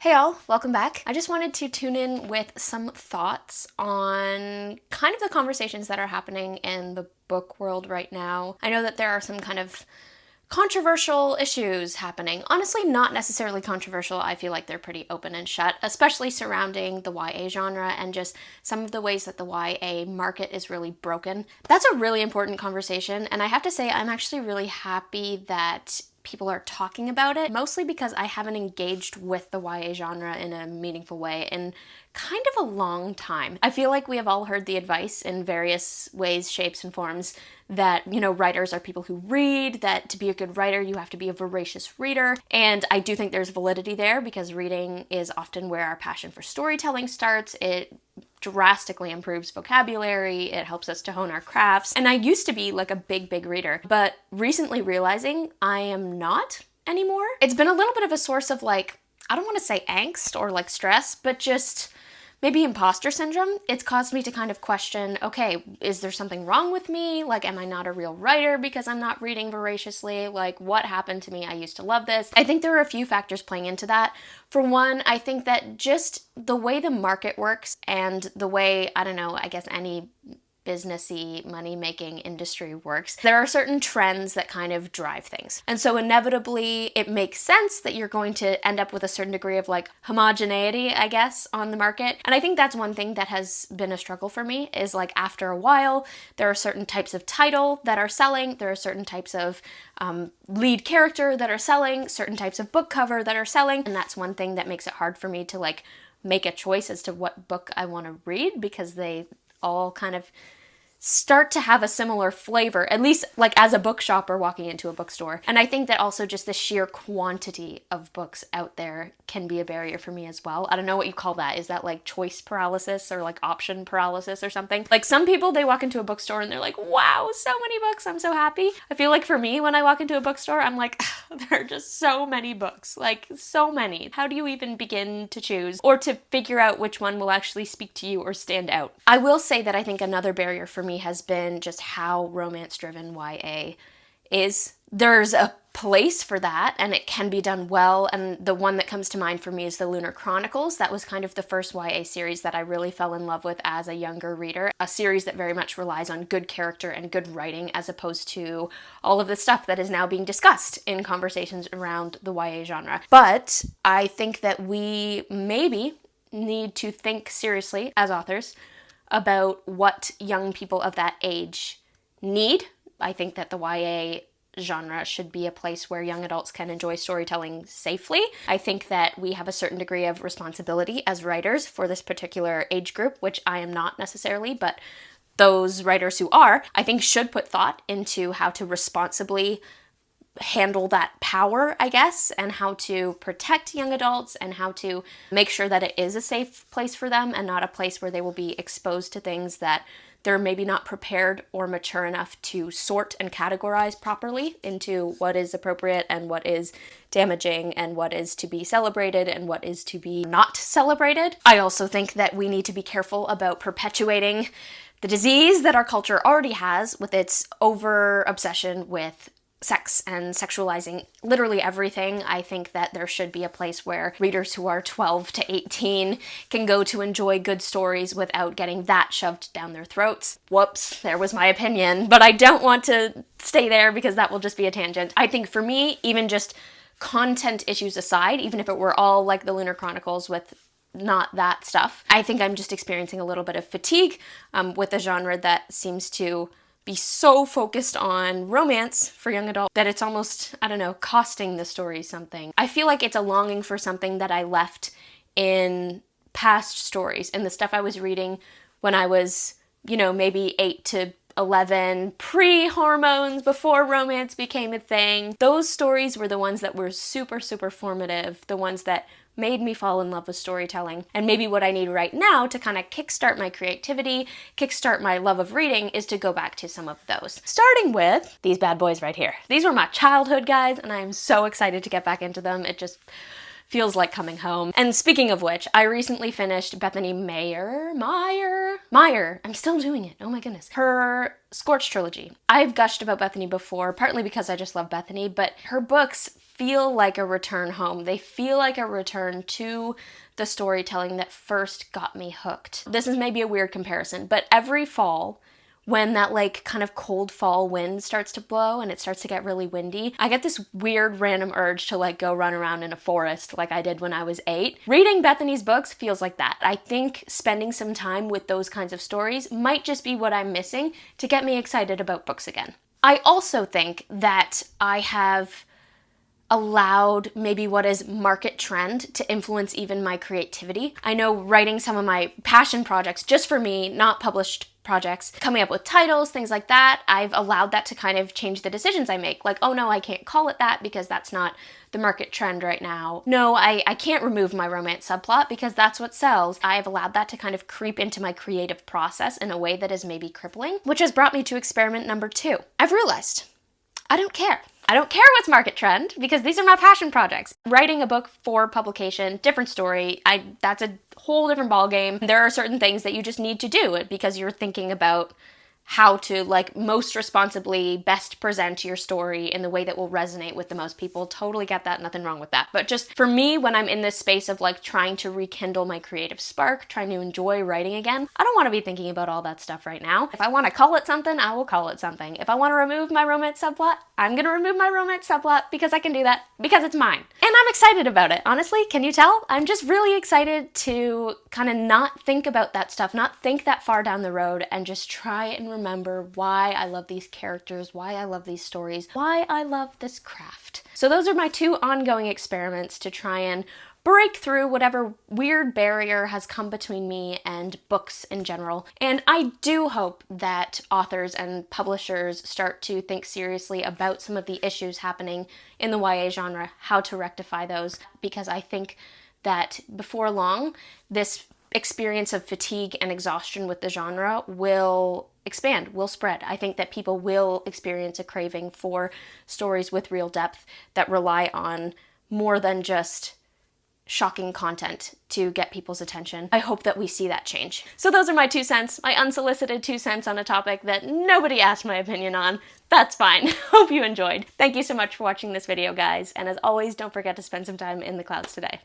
Hey all, welcome back. I just wanted to tune in with some thoughts on kind of the conversations that are happening in the book world right now. I know that there are some kind of controversial issues happening. Honestly, not necessarily controversial. I feel like they're pretty open and shut, especially surrounding the YA genre and just some of the ways that the YA market is really broken. That's a really important conversation, and I have to say I'm actually really happy that people are talking about it, mostly because I haven't engaged with the YA genre in a meaningful way in kind of a long time. I feel like we have all heard the advice in various ways, shapes, and forms that, writers are people who read, that to be a good writer, you have to be a voracious reader. And I do think there's validity there because reading is often where our passion for storytelling starts. It drastically improves vocabulary, it helps us to hone our crafts. And I used to be like a big reader, but recently realizing I am not anymore. It's been a little bit of a source of I don't want to say angst or stress, but just maybe imposter syndrome. It's caused me to kind of question, okay, is there something wrong with me? Am I not a real writer because I'm not reading voraciously? What happened to me? I used to love this. I think there are a few factors playing into that. For one, I think that just the way the market works and the way, I guess any businessy, money-making industry works, there are certain trends that kind of drive things. And so inevitably, it makes sense that you're going to end up with a certain degree of homogeneity, I guess, on the market. And I think that's one thing that has been a struggle for me is after a while, there are certain types of title that are selling, there are certain types of lead character that are selling, certain types of book cover that are selling. And that's one thing that makes it hard for me to make a choice as to what book I want to read because they all kind of start to have a similar flavor, at least as a book shopper walking into a bookstore. And I think that also just the sheer quantity of books out there can be a barrier for me as well. I don't know what you call that. Is that choice paralysis or option paralysis or something? Some people, they walk into a bookstore and they're like, wow, so many books, I'm so happy. I feel like for me, when I walk into a bookstore, I'm like, there are just so many books, so many. How do you even begin to choose or to figure out which one will actually speak to you or stand out? I will say that I think another barrier for me has been just how romance-driven YA is. There's a place for that and it can be done well, and the one that comes to mind for me is the Lunar Chronicles. That was kind of the first YA series that I really fell in love with as a younger reader, a series that very much relies on good character and good writing as opposed to all of the stuff that is now being discussed in conversations around the YA genre. But I think that we maybe need to think seriously as authors about what young people of that age need. I think that the YA genre should be a place where young adults can enjoy storytelling safely. I think that we have a certain degree of responsibility as writers for this particular age group, which I am not necessarily, but those writers who are, I think should put thought into how to responsibly handle that power, I guess, and how to protect young adults and how to make sure that it is a safe place for them and not a place where they will be exposed to things that they're maybe not prepared or mature enough to sort and categorize properly into what is appropriate and what is damaging and what is to be celebrated and what is to be not celebrated. I also think that we need to be careful about perpetuating the disease that our culture already has with its over-obsession with sex and sexualizing literally everything. I think that there should be a place where readers who are 12 to 18 can go to enjoy good stories without getting that shoved down their throats. Whoops, there was my opinion, but I don't want to stay there because that will just be a tangent. I think for me, even just content issues aside, even if it were all like the Lunar Chronicles with not that stuff, I think I'm just experiencing a little bit of fatigue with a genre that seems to be so focused on romance for young adults that it's almost, costing the story something. I feel like it's a longing for something that I left in past stories and the stuff I was reading when I was, maybe 8 to 11, pre-hormones, before romance became a thing. Those stories were the ones that were super formative, the ones that made me fall in love with storytelling. And maybe what I need right now to kind of kickstart my creativity, kickstart my love of reading, is to go back to some of those. Starting with these bad boys right here. These were my childhood guys, and I am so excited to get back into them. It just feels like coming home. And speaking of which, I recently finished Bethany Meyer. I'm still doing it. Oh my goodness. Her Scorch trilogy. I've gushed about Bethany before, partly because I just love Bethany, but her books feel like a return home. They feel like a return to the storytelling that first got me hooked. This is maybe a weird comparison, but every fall, when that like kind of cold fall wind starts to blow and it starts to get really windy, I get this weird random urge to like go run around in a forest like I did when I was 8. Reading Bethany's books feels like that. I think spending some time with those kinds of stories might just be what I'm missing to get me excited about books again. I also think that I have allowed maybe what is market trend to influence even my creativity. I know writing some of my passion projects just for me, not published projects, coming up with titles, things like that, I've allowed that to kind of change the decisions I make. Like, oh no, I can't call it that because that's not the market trend right now. No, I can't remove my romance subplot because that's what sells. I've allowed that to kind of creep into my creative process in a way that is maybe crippling, which has brought me to experiment number 2. I've realized I don't care. I don't care what's market trend because these are my passion projects. Writing a book for publication, different story. That's a whole different ballgame. There are certain things that you just need to do because you're thinking about how to like most responsibly best present your story in the way that will resonate with the most people. Totally get that, nothing wrong with that. But just for me, when I'm in this space of like trying to rekindle my creative spark, trying to enjoy writing again, I don't want to be thinking about all that stuff right now. If I want to call it something, I will call it something. If I want to remove my romance subplot, I'm gonna remove my romance subplot because I can do that, because it's mine. And I'm excited about it. Honestly, can you tell? I'm just really excited to kind of not think about that stuff, not think that far down the road, and just try and remember why I love these characters, why I love these stories, why I love this craft. So those are my 2 ongoing experiments to try and break through whatever weird barrier has come between me and books in general. And I do hope that authors and publishers start to think seriously about some of the issues happening in the YA genre, how to rectify those, because I think that before long, this experience of fatigue and exhaustion with the genre will expand, will spread. I think that people will experience a craving for stories with real depth that rely on more than just shocking content to get people's attention. I hope that we see that change. So those are my 2 cents, my unsolicited 2 cents on a topic that nobody asked my opinion on. That's fine. Hope you enjoyed. Thank you so much for watching this video, guys. And as always, don't forget to spend some time in the clouds today.